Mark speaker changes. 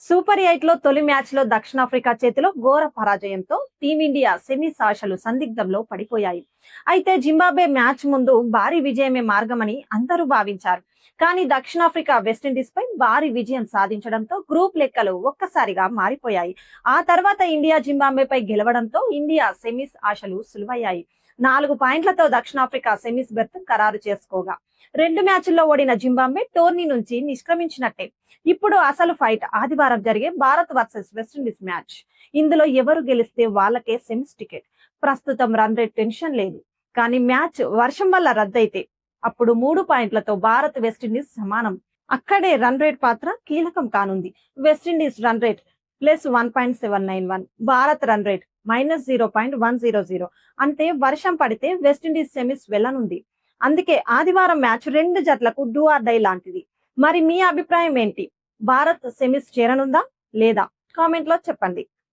Speaker 1: Super 8 లో తొలి match లో దక్షిణాఫ్రికా చేతిలో ఘోర పరాజయంతో టీమిండియా సెమీస్ ఆశలు సందిగ్ధంలో పడిపోయాయి. అయితే జింబాబ్వే మ్యాచ్ ముందు భారీ విజయమే మార్గమని అందరూ భావించారు. కానీ దక్షిణాఫ్రికా వెస్టిండీస్ పై భారీ విజయం సాధించడంతో గ్రూప్ లెక్కలు ఒక్కసారిగా మారిపోయాయి. ఆ తర్వాత ఇండియా జింబాబ్వేపై గెలవడంతో ఇండియా సెమీస్ ఆశలు సులువయ్యాయి. 4 పాయింట్లతో దక్షిణాఫ్రికా సెమీస్ బెర్త్ ఖరారు చేసుకోగా 2 మ్యాచ్ల్లో ఓడిన జింబాబ్వే టోర్నీ నుంచి నిష్క్రమించినట్టే. ఇప్పుడు అసలు ఫైట్ ఆదివారం జరిగే భారత్ వర్సెస్ వెస్టిండీస్ మ్యాచ్. ఇందులో ఎవరు గెలిస్తే వాళ్ళకే సెమీస్ టికెట్. ప్రస్తుతం రన్ రేట్ టెన్షన్ లేదు. కానీ మ్యాచ్ వర్షం వల్ల రద్దయితే అప్పుడు 3 పాయింట్లతో భారత్ వెస్టిండీస్ సమానం. అక్కడే రన్ రేట్ పాత్ర కీలకం కానుంది. West Indies run rate +1.791, Bharat run rate -0.100. అంటే వర్షం పడితే వెస్టిండీస్ సెమీస్ వెళ్ళనుంది. అందుకే ఆదివారం మ్యాచ్ 2 జట్లకు డూ ఆర్ డై లాంటిది. మరి మీ అభిప్రాయం ఏంటి? భారత్ సెమీస్ చేరనుందా లేదా? కామెంట్ లో చెప్పండి.